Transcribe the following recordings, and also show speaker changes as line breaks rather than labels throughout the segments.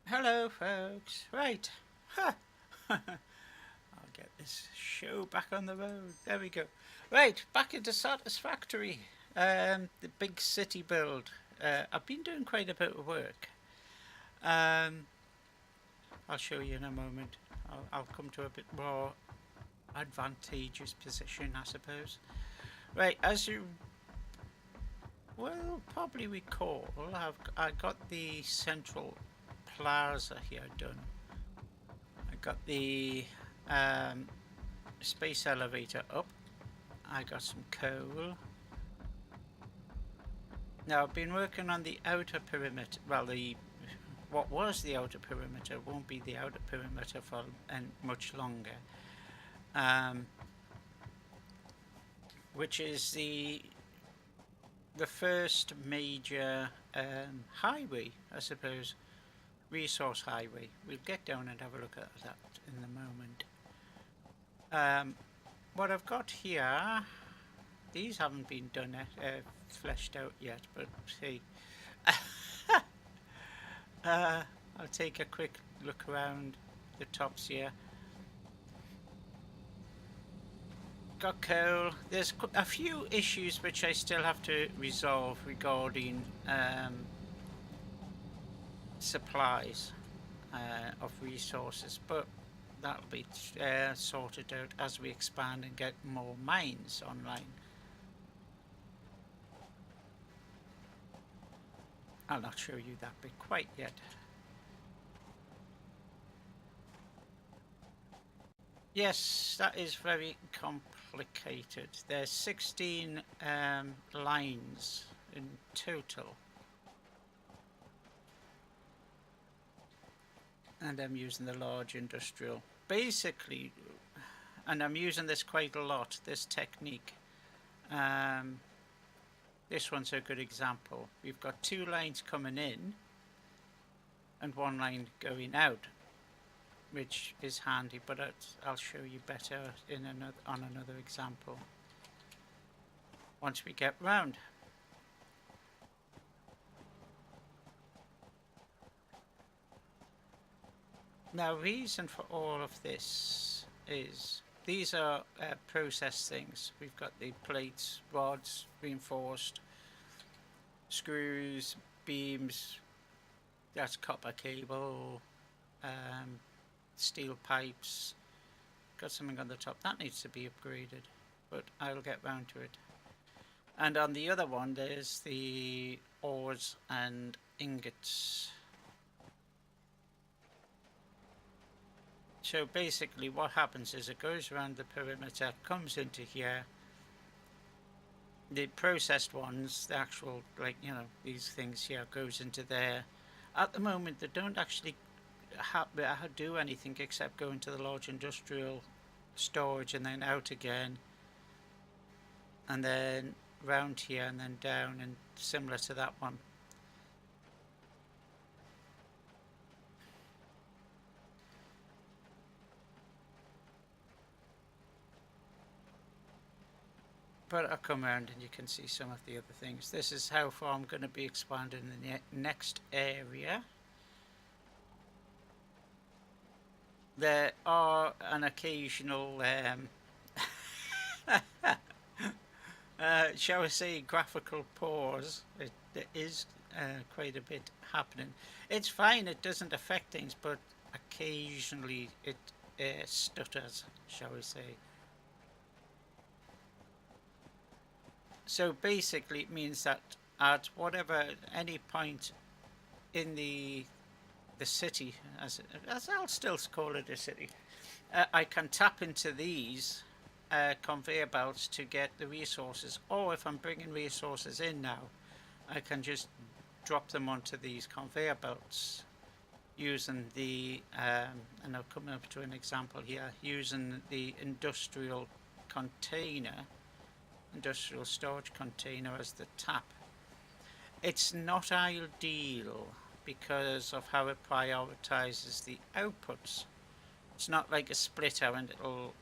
Hello, folks. Right. Ha. I'll get this show back on the road. There we go. Right, back into Satisfactory. The big city build. I've been doing quite a bit of work. Um, I'll show you in a moment. I'll come to a bit more advantageous position, I suppose. Right, as you will probably recall, I got the central plaza here done. I got the um, space elevator up. I got some coal. Now I've been working on the outer perimeter. Well, what was the outer perimeter won't be the outer perimeter for much longer. Which is the first major highway, I suppose, resource highway. We'll get down and have a look at that in a moment. What I've got here, these haven't been done fleshed out yet, but hey, I'll take a quick look around the tops here. Got coal. There's a few issues which I still have to resolve regarding supplies of resources, but that'll be sorted out as we expand and get more mines online. I'll not show you that bit quite yet. Yes, that is very complicated. There's 16 lines in total. And I'm using the large industrial. Basically, and I'm using this quite a lot, this technique. This one's a good example. We've got 2 lines coming in and 1 line going out, which is handy, but I'll show you better on another example once we get round. Now, reason for all of this is these are process things. We've got the plates, rods, reinforced, screws, beams, that's copper cable, steel pipes. Got something on the top that needs to be upgraded, but I'll get round to it. And on the other one there's the ores and ingots. So basically what happens is it goes around the perimeter, comes into here. The processed ones, the actual, like, you know, these things here, goes into there. At the moment they don't actually do anything except go into the large industrial storage and then out again. And then round here and then down, and similar to that one. But I'll come around and you can see some of the other things. This is how far I'm going to be expanding in the next area. There are an occasional, shall we say, graphical pause. There is quite a bit happening. It's fine, it doesn't affect things, but occasionally it stutters, shall we say. So basically it means that at any point in the city, as I'll still call it a city, I can tap into these conveyor belts to get the resources, or if I'm bringing resources in now, I can just drop them onto these conveyor belts using the, and I'll come up to an example here, using the industrial storage container as the tap. It's not ideal because of how it prioritizes the outputs. It's not like a splitter, and it'll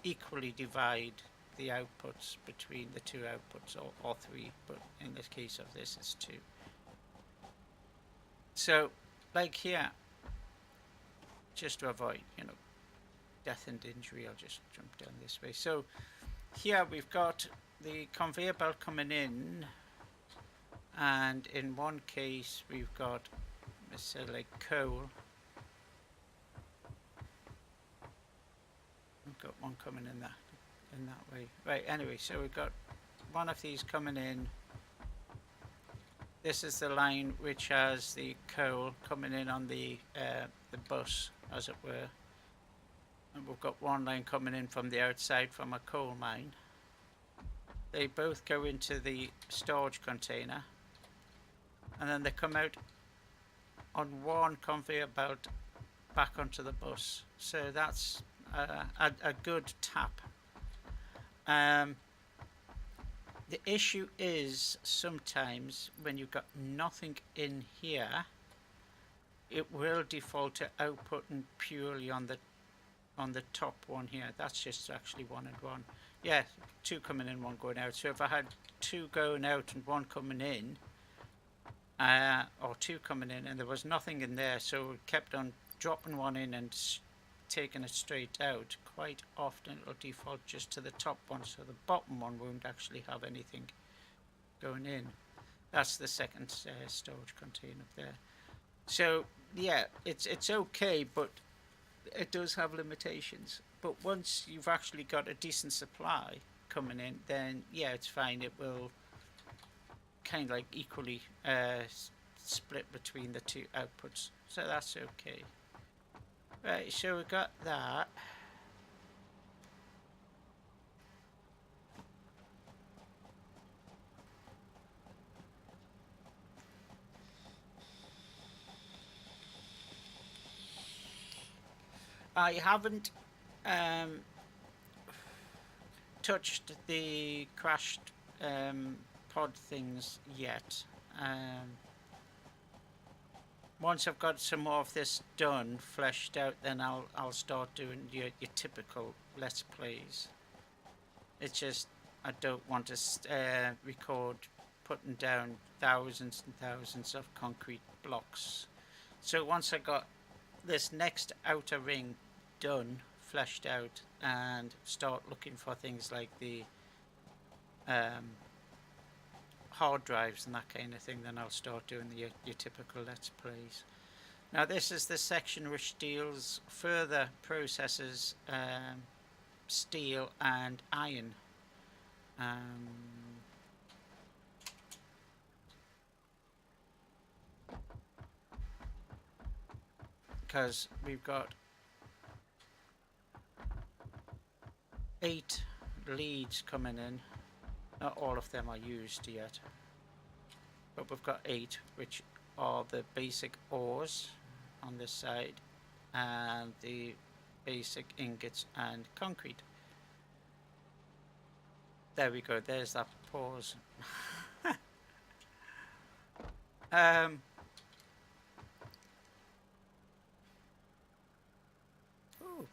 equally divide the outputs between the two outputs, or three, but in this case of this it's two. So like here, just to avoid death and injury, I'll just jump down this way. So here we've got the conveyor belt coming in, and in one case we've got, let's say, like coal. We've got one coming in that way. Right, anyway, so we've got one of these coming in. This is the line which has the coal coming in on the bus, as it were. And we've got one line coming in from the outside from a coal mine. They both go into the storage container, and then they come out on one conveyor belt back onto the bus. So that's a good tap. The issue is sometimes when you've got nothing in here, it will default to outputting purely on the top one here. That's just actually one and one. Yeah, two coming in, one going out. So if I had two going out and one coming in, or two coming in, and there was nothing in there, so we kept on dropping one in and taking it straight out, quite often it'll default just to the top one, so the bottom one won't actually have anything going in. That's the second storage container there. So yeah, it's okay, but it does have limitations. But once you've actually got a decent supply coming in, then yeah, it's fine. It will kind of like equally split between the two outputs, so that's okay. Right, so we got that. I haven't touched the crashed pod things yet. Once I've got some more of this done, fleshed out, then I'll start doing your typical Let's Plays. It's just I don't want to record putting down thousands and thousands of concrete blocks. So once I got this next outer ring done, fleshed out, and start looking for things like the hard drives and that kind of thing, then I'll start doing your typical Let's Plays. Now this is the section which deals further processes steel and iron. Because we've got 8 leads coming in. Not all of them are used yet, but we've got 8, which are the basic ores on this side and the basic ingots and concrete. There we go, there's that pause. Oh,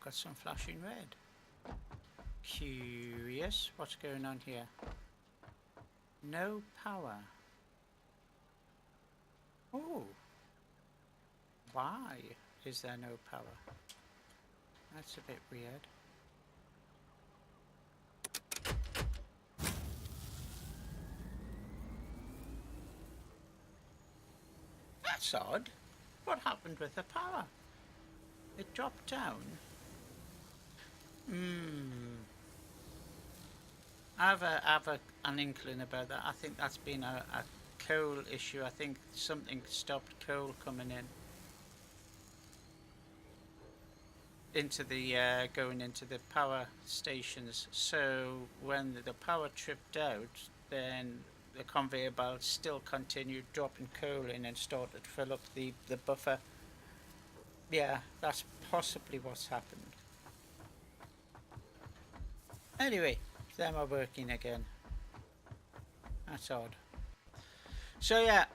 got some flashing red. Curious, what's going on here? No power. Oh, why is there no power? That's a bit weird. That's odd. What happened with the power? It dropped down. I have an inkling about that. I think that's been a coal issue. I think something stopped coal coming into the going into the power stations. So when the power tripped out, then the conveyor belt still continued dropping coal in and started to fill up the buffer. Yeah, that's possibly what's happened. Anyway, them are working again. That's odd. So yeah,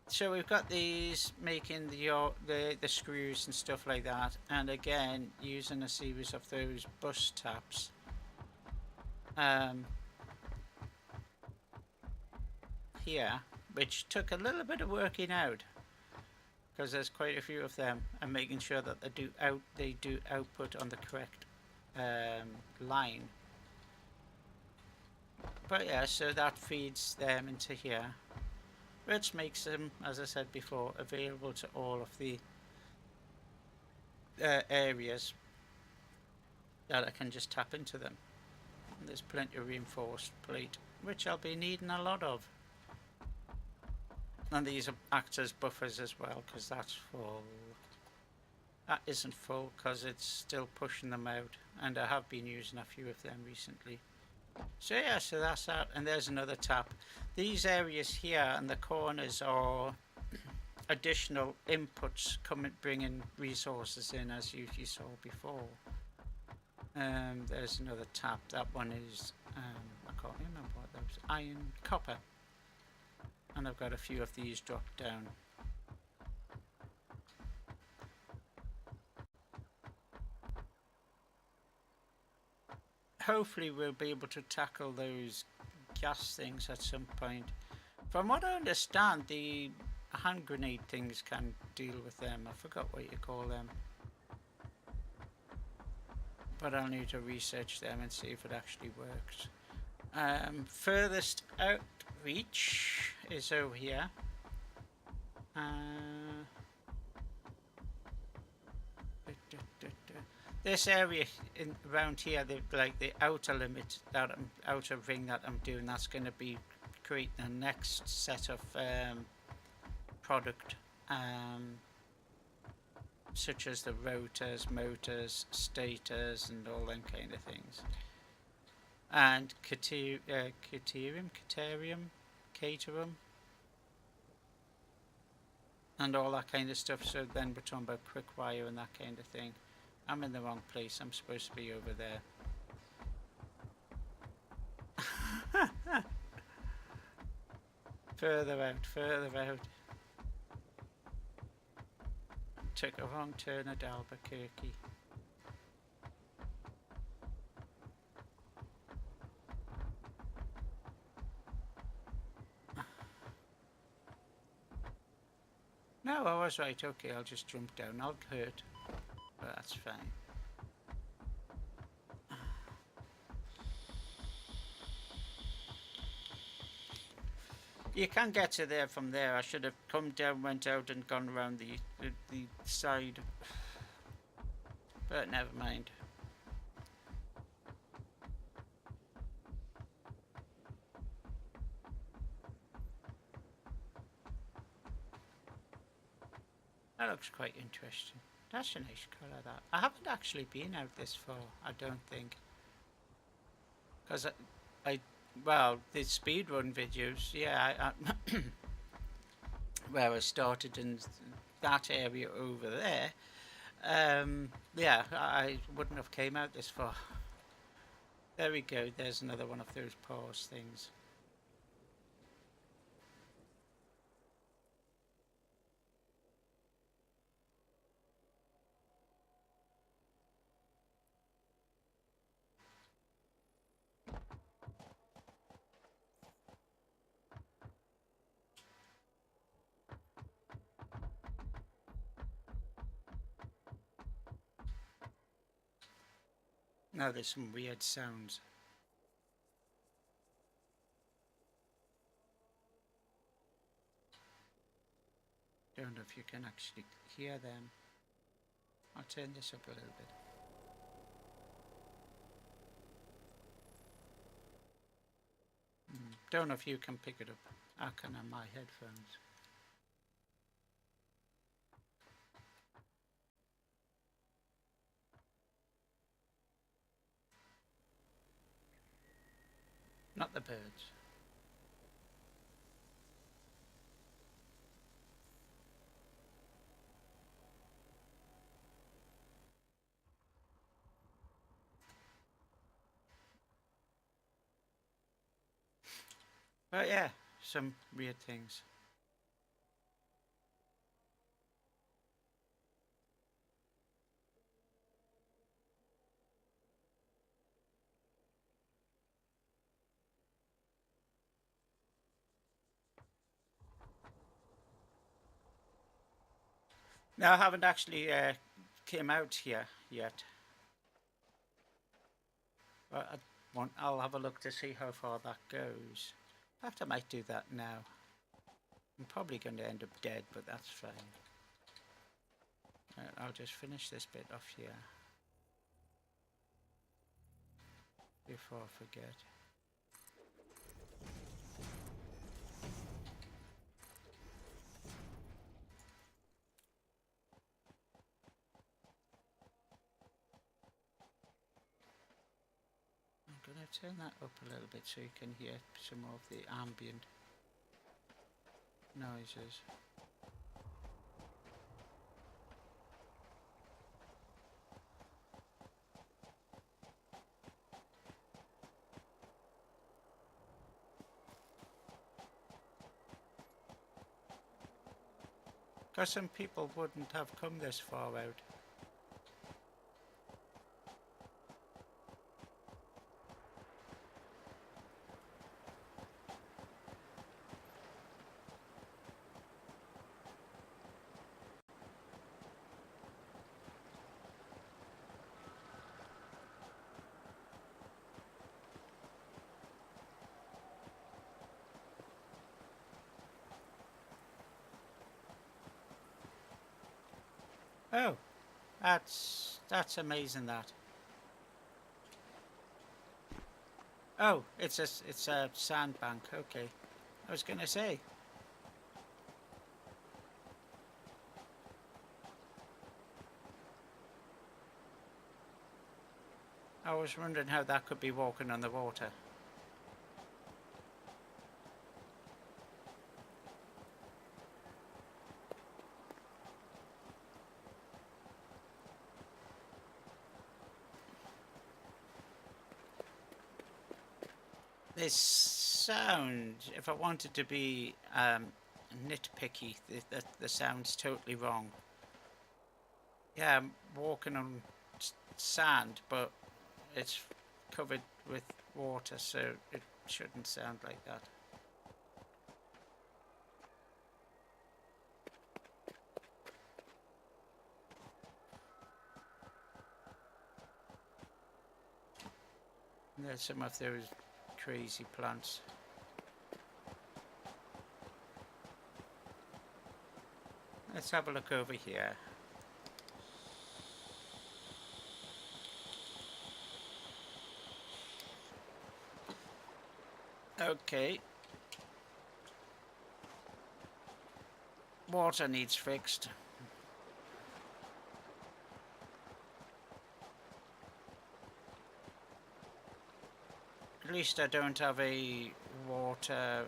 so we've got these making the screws and stuff like that, and again using a series of those bus taps. Here, which took a little bit of working out because there's quite a few of them, and making sure that they do output on the correct line. But yeah, so that feeds them into here, which makes them, as I said before, available to all of the areas that I can just tap into them. And there's plenty of reinforced plate, which I'll be needing a lot of. And these act as buffers as well, because that's full. That isn't full because it's still pushing them out, and I have been using a few of them recently. So yeah, so that's that, and there's another tap. These areas here and the corners are additional inputs bringing resources in, as you saw before. There's another tap. That one is I can't remember what that was. Iron, copper, and I've got a few of these dropped down. Hopefully we'll be able to tackle those gas things at some point. From what I understand, the hand grenade things can deal with them. I forgot what you call them, but I'll need to research them and see if it actually works. Furthest outreach is over here. This area around here, like the outer limit, outer ring that I'm doing, that's going to be creating the next set of product, such as the rotors, motors, stators, and all them kind of things. And caterium, and all that kind of stuff. So then we're talking about quick wire and that kind of thing. I'm in the wrong place. I'm supposed to be over there. Further out. Took a wrong turn at Albuquerque. No, I was right. Okay, I'll just jump down. I'll hurt, but that's fine. You can get to there from there. I should have come down, went out, and gone around the side. But never mind. That looks quite interesting. That's a nice colour, that. I haven't actually been out this far, I don't think. Because well, the speedrun videos, yeah, where I started in that area over there, yeah, I wouldn't have came out this far. There we go, there's another one of those pause things. Now there's some weird sounds. Don't know if you can actually hear them. I'll turn this up a little bit. Don't know if you can pick it up. I can on my headphones. not the birds. But yeah, some weird things. Now I haven't actually came out here yet. But I'll have a look to see how far that goes. In fact, I might do that now. I'm probably going to end up dead, but that's fine. I'll just finish this bit off here before I forget. I'm going to turn that up a little bit so you can hear some more of the ambient noises. Because some people wouldn't have come this far out. Oh, that's amazing. That. Oh, it's a sandbank. Okay, I was gonna say. I was wondering how that could be walking on the water. This sound, if I wanted to be nitpicky, the sound's totally wrong. Yeah, I'm walking on sand, but it's covered with water, so it shouldn't sound like that. There's some of those crazy plants. Let's have a look over here. Okay. Water needs fixed. At least I don't have a water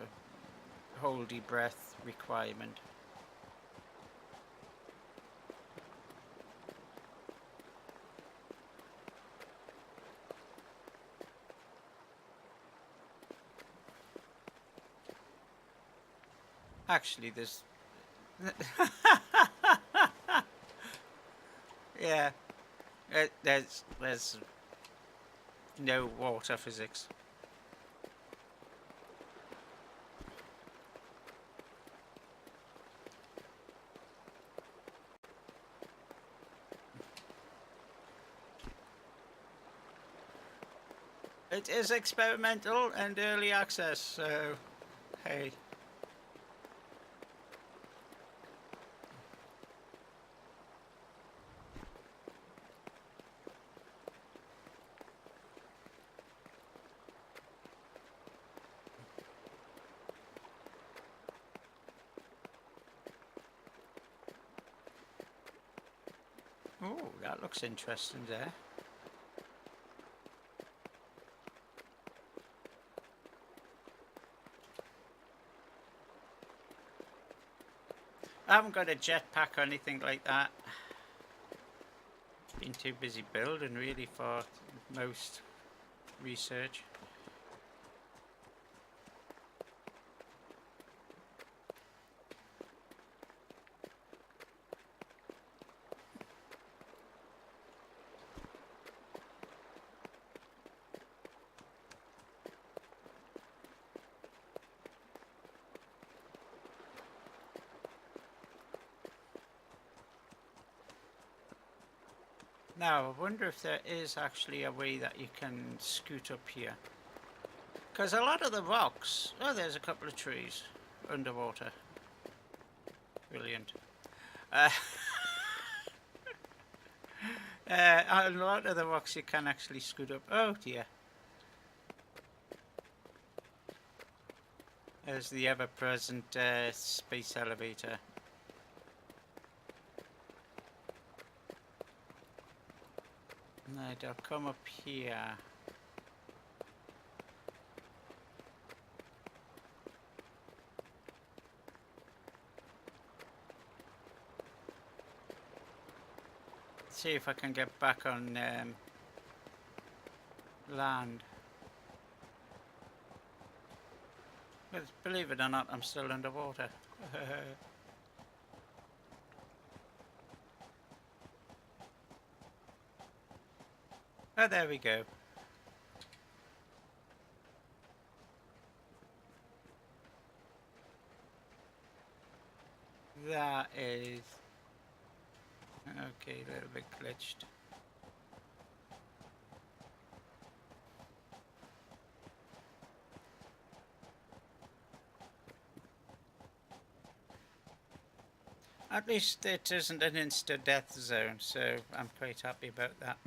holdy breath requirement. Actually, there's... yeah, there's no water physics. It is experimental and early access, so hey. Oh, that looks interesting there. I haven't got a jetpack or anything like that. Been too busy building really for most research. Now, I wonder if there is actually a way that you can scoot up here. Because a lot of the rocks... Oh, there's a couple of trees underwater. Brilliant. A lot of the rocks you can actually scoot up. Oh dear. There's the ever-present space elevator. Right, I'll come up here. See if I can get back on land. But believe it or not, I'm still underwater. Oh, there we go. That is... Okay, a little bit glitched. At least it isn't an insta-death zone, so I'm quite happy about that.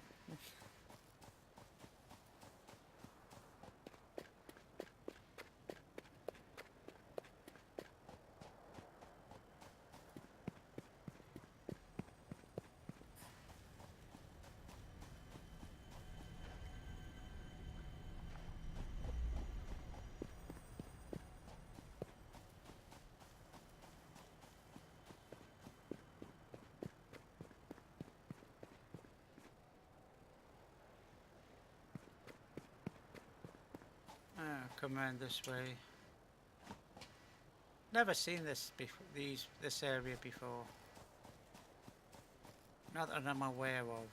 Come around this way. Never seen this before. This area before. Not that I'm aware of.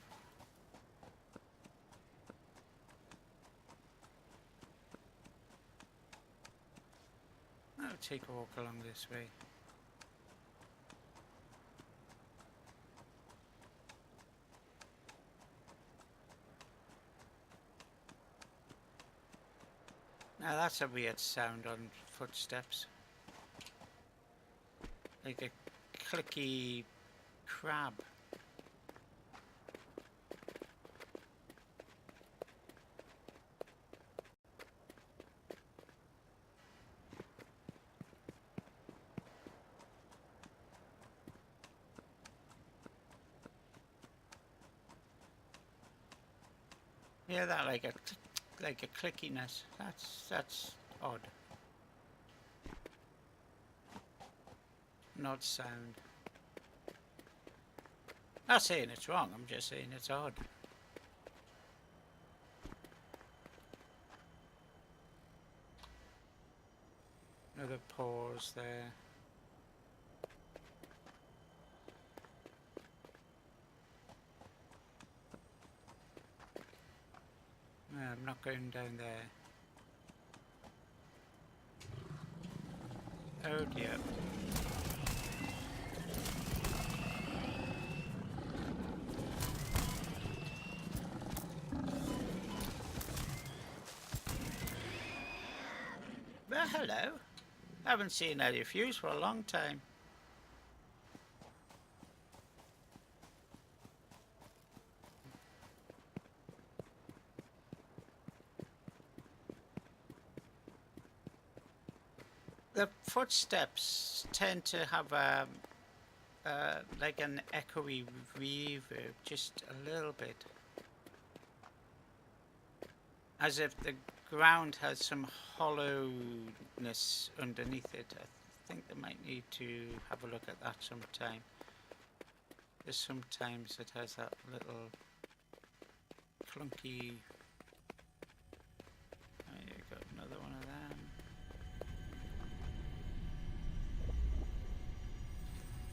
I'll take a walk along this way. Now that's a weird sound on footsteps. Like a clicky crab. Yeah, that like a clickiness. That's odd. An odd sound. Not saying it's wrong, I'm just saying it's odd. Another pause there. No, I'm not going down there. Oh dear. Well, hello. Haven't seen any of you for a long time. The footsteps tend to have like an echoey reverb, just a little bit. As if the ground has some hollowness underneath it. I think they might need to have a look at that sometime. Because sometimes it has that little clunky... Oh, you got another one of them.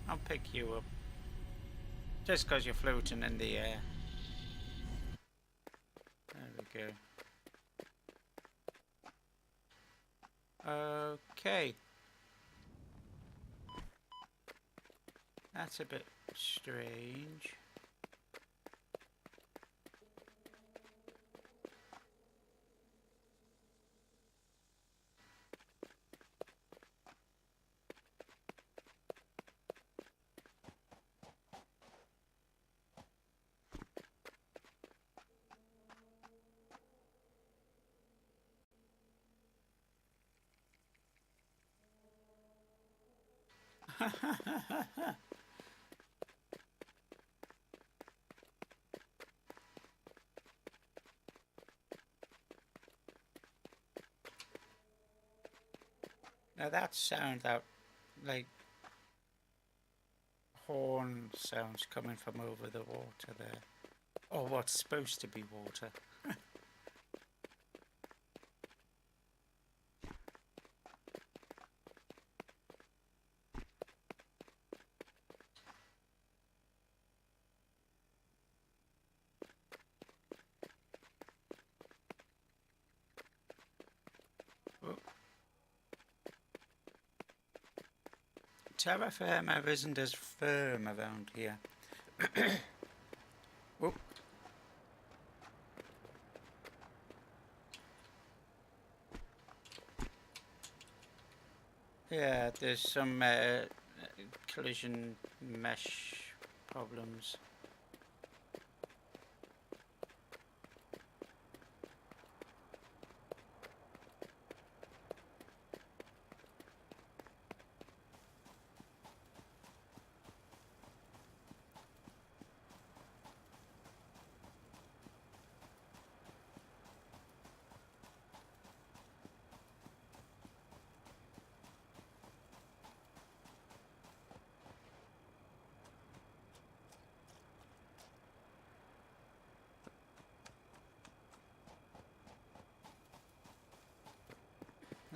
I'll pick you up. Just because you're floating in the air. There we go. Okay. That's a bit strange. Now that sound out like horn sounds coming from over the water there. Or what's supposed to be water. Terra firma isn't as firm around here. Whoop. Yeah, there's some collision mesh problems.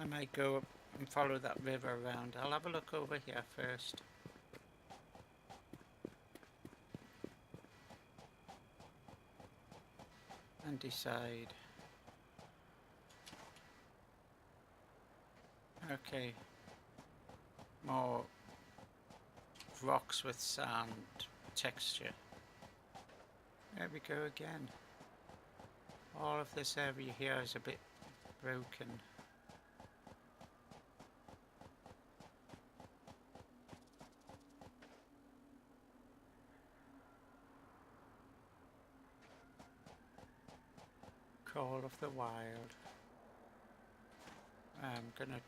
I might go up and follow that river around. I'll have a look over here first. And decide. Okay. More rocks with sand texture. There we go again. All of this area here is a bit broken. Call of the Wild. I'm gonna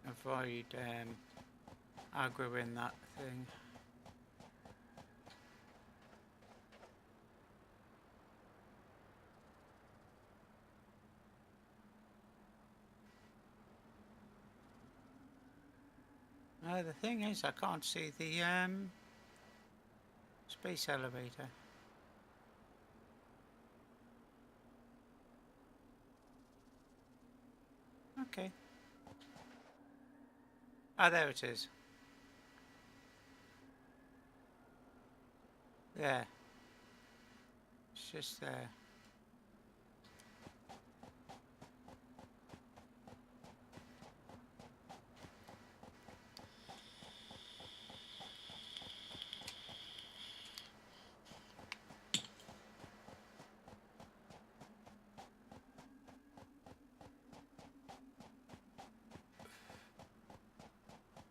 avoid aggroing that thing. The thing is, I can't see the space elevator. Okay. Ah, there it is. There. It's just there.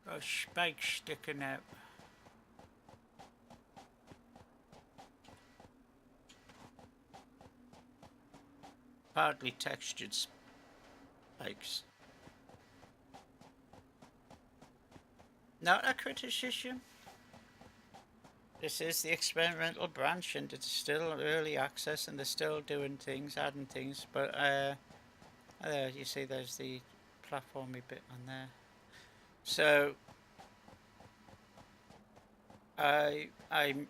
Got a spike sticking out. Partly textured spikes. Not a criticism. This is the experimental branch and it's still early access and they're still doing things, adding things, but there you see there's the platformy bit on there. So I'm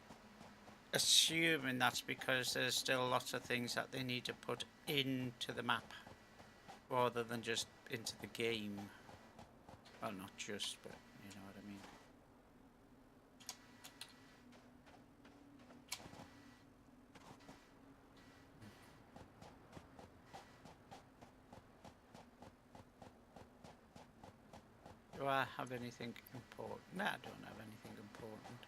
assuming that's because there's still lots of things that they need to put into the map rather than just into the game. Well, not just, but you know what I mean. Do I have anything important? No, I don't have anything important.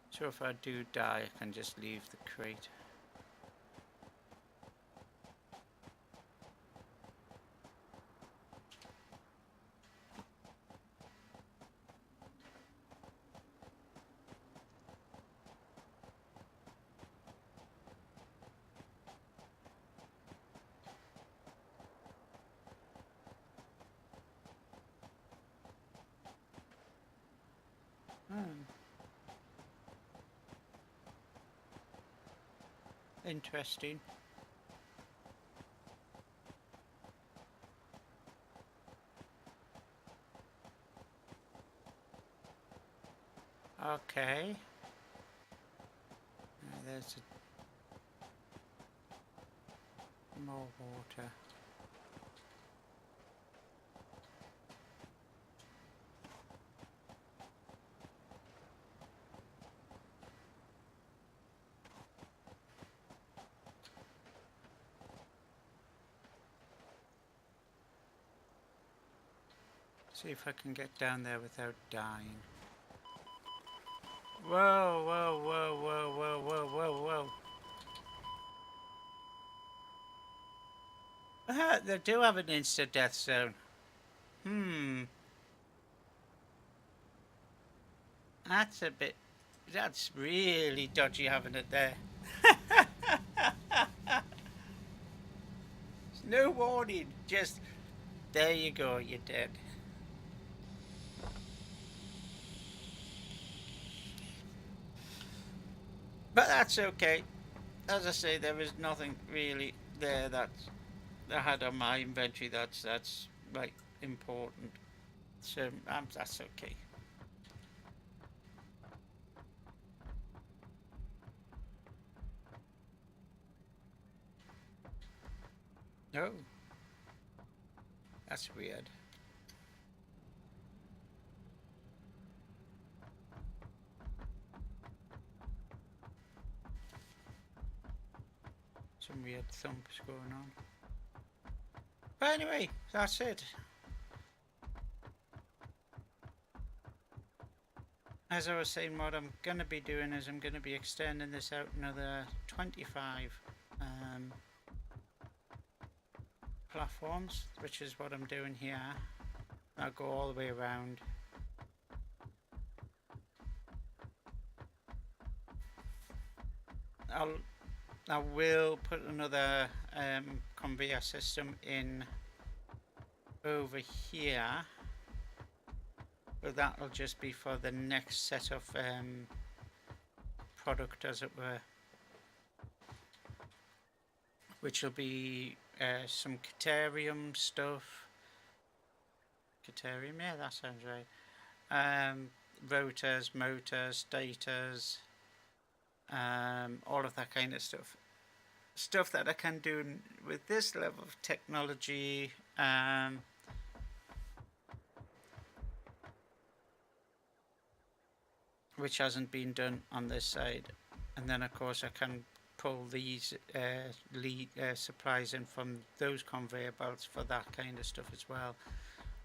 So if I do die, I can just leave the crate. Interesting. Okay. There's more water. See if I can get down there without dying. Whoa, whoa, whoa, whoa, whoa, whoa, whoa, whoa. They do have an instant death zone. That's a bit... That's really dodgy having it there. No warning. Just... There you go, you're dead. But that's okay. As I say, there is nothing really there that I had on my inventory that's like important. So that's okay. No, that's weird. Some weird thumps going on. But anyway, that's it. As I was saying, what I'm going to be doing is I'm going to be extending this out another 25 platforms, which is what I'm doing here. I'll go all the way around. I will put another conveyor system in over here, but that'll just be for the next set of product, as it were, which will be some Caterium stuff. Caterium, yeah, that sounds right. Rotors, motors, daters, all of that kind of stuff. Stuff that I can do with this level of technology. Which hasn't been done on this side. And then of course I can pull these supplies in from those conveyor belts for that kind of stuff as well,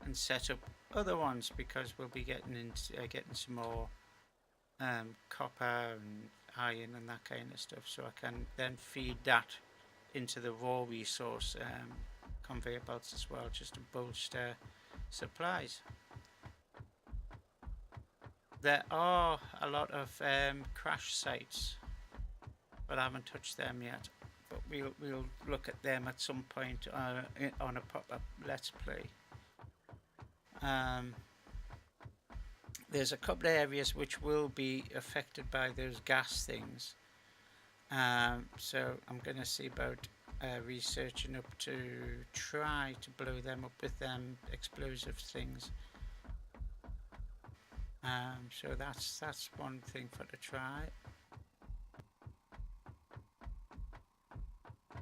and set up other ones, because we'll be getting some more copper and iron and that kind of stuff, so I can then feed that into the raw resource conveyor belts as well, just to bolster supplies. There are a lot of crash sites, but I haven't touched them yet. But we'll look at them at some point on a proper Let's Play. There's a couple of areas which will be affected by those gas things. So I'm going to see about researching up to try to blow them up with them explosive things. So that's one thing for to try.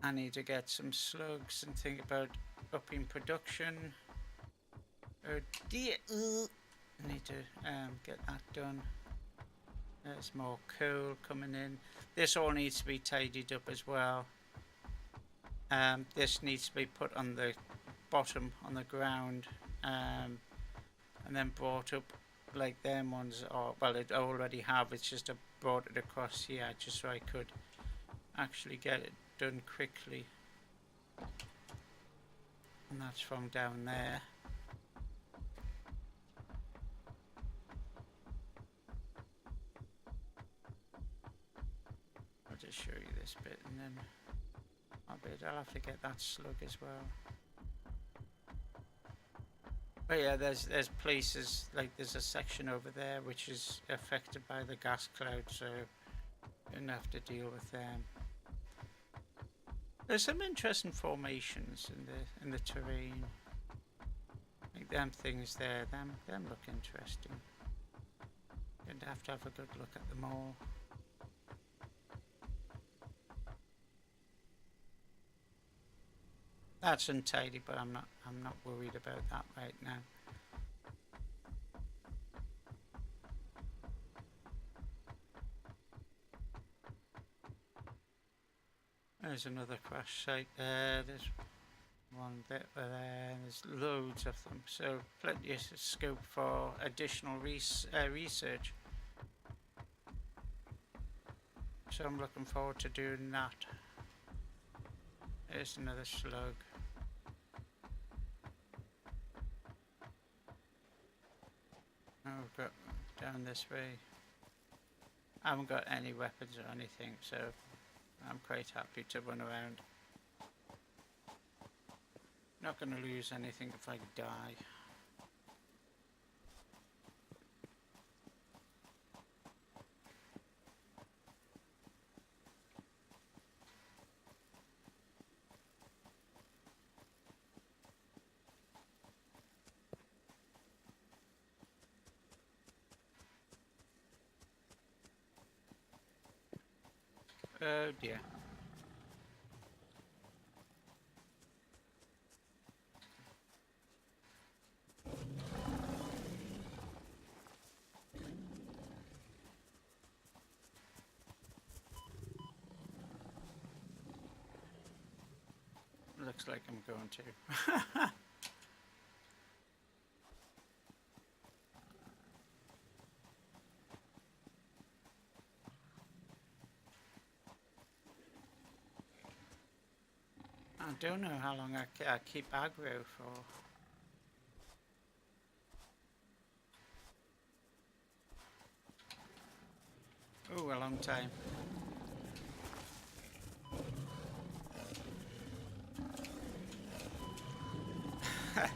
I need to get some slugs and think about upping production. Oh dear, I need to get that done. There's more coal coming in. This all needs to be tidied up as well. This needs to be put on the bottom on the ground, and then brought up like them ones are. Well, I already have. It's just I brought it across here just so I could actually get it done quickly. And that's from down there. I'll just show you this bit and then I'll have to get that slug as well. But yeah, there's places, like there's a section over there which is affected by the gas cloud, so you don't have to deal with them. There's some interesting formations in the terrain. Like them things there, them look interesting. You'd have to have a good look at them all. That's untidy, but I'm not worried about that right now. There's another crash site there. There's one bit there. There's loads of them, so plenty of scope for additional research. So I'm looking forward to doing that. There's another slug. Oh, we've got down this way. I haven't got any weapons or anything, so I'm quite happy to run around. Not going to lose anything if I die. Oh dear. Looks like I'm going to. I don't know how long I keep aggro for. Oh, a long time.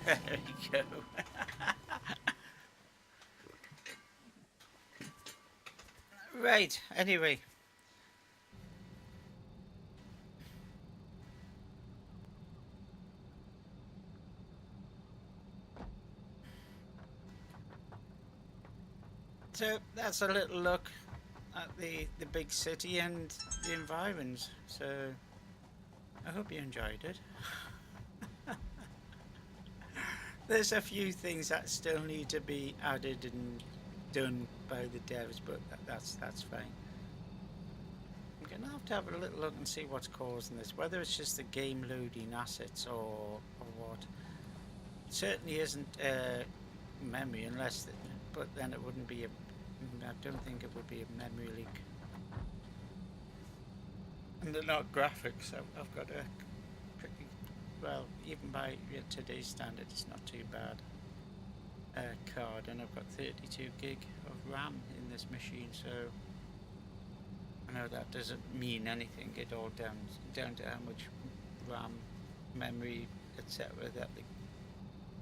There we go. Right, anyway. So that's a little look at the big city and the environs. So I hope you enjoyed it. There's a few things that still need to be added and done by the devs, but that's fine. I'm gonna have a little look and see what's causing this. Whether it's just the game loading assets or what. It certainly isn't memory, unless, but then it wouldn't be a. I don't think it would be a memory leak. And they're not graphics. I've got a pretty well, even by today's standard, it's not too bad. Card, and I've got 32 gig of RAM in this machine, so I know that doesn't mean anything. It all down to how much RAM, memory, etc. that the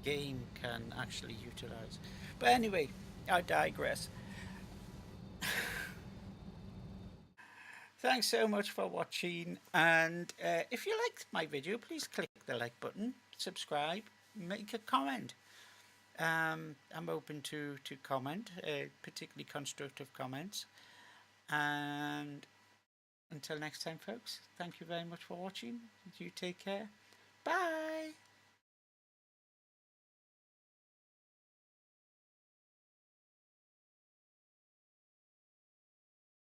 game can actually utilize. But anyway, I digress. Thanks so much for watching, and if you liked my video, please click the like button, subscribe, make a comment. I'm open to comment, particularly constructive comments. And until next time, folks, thank you very much for watching. You take care. Bye.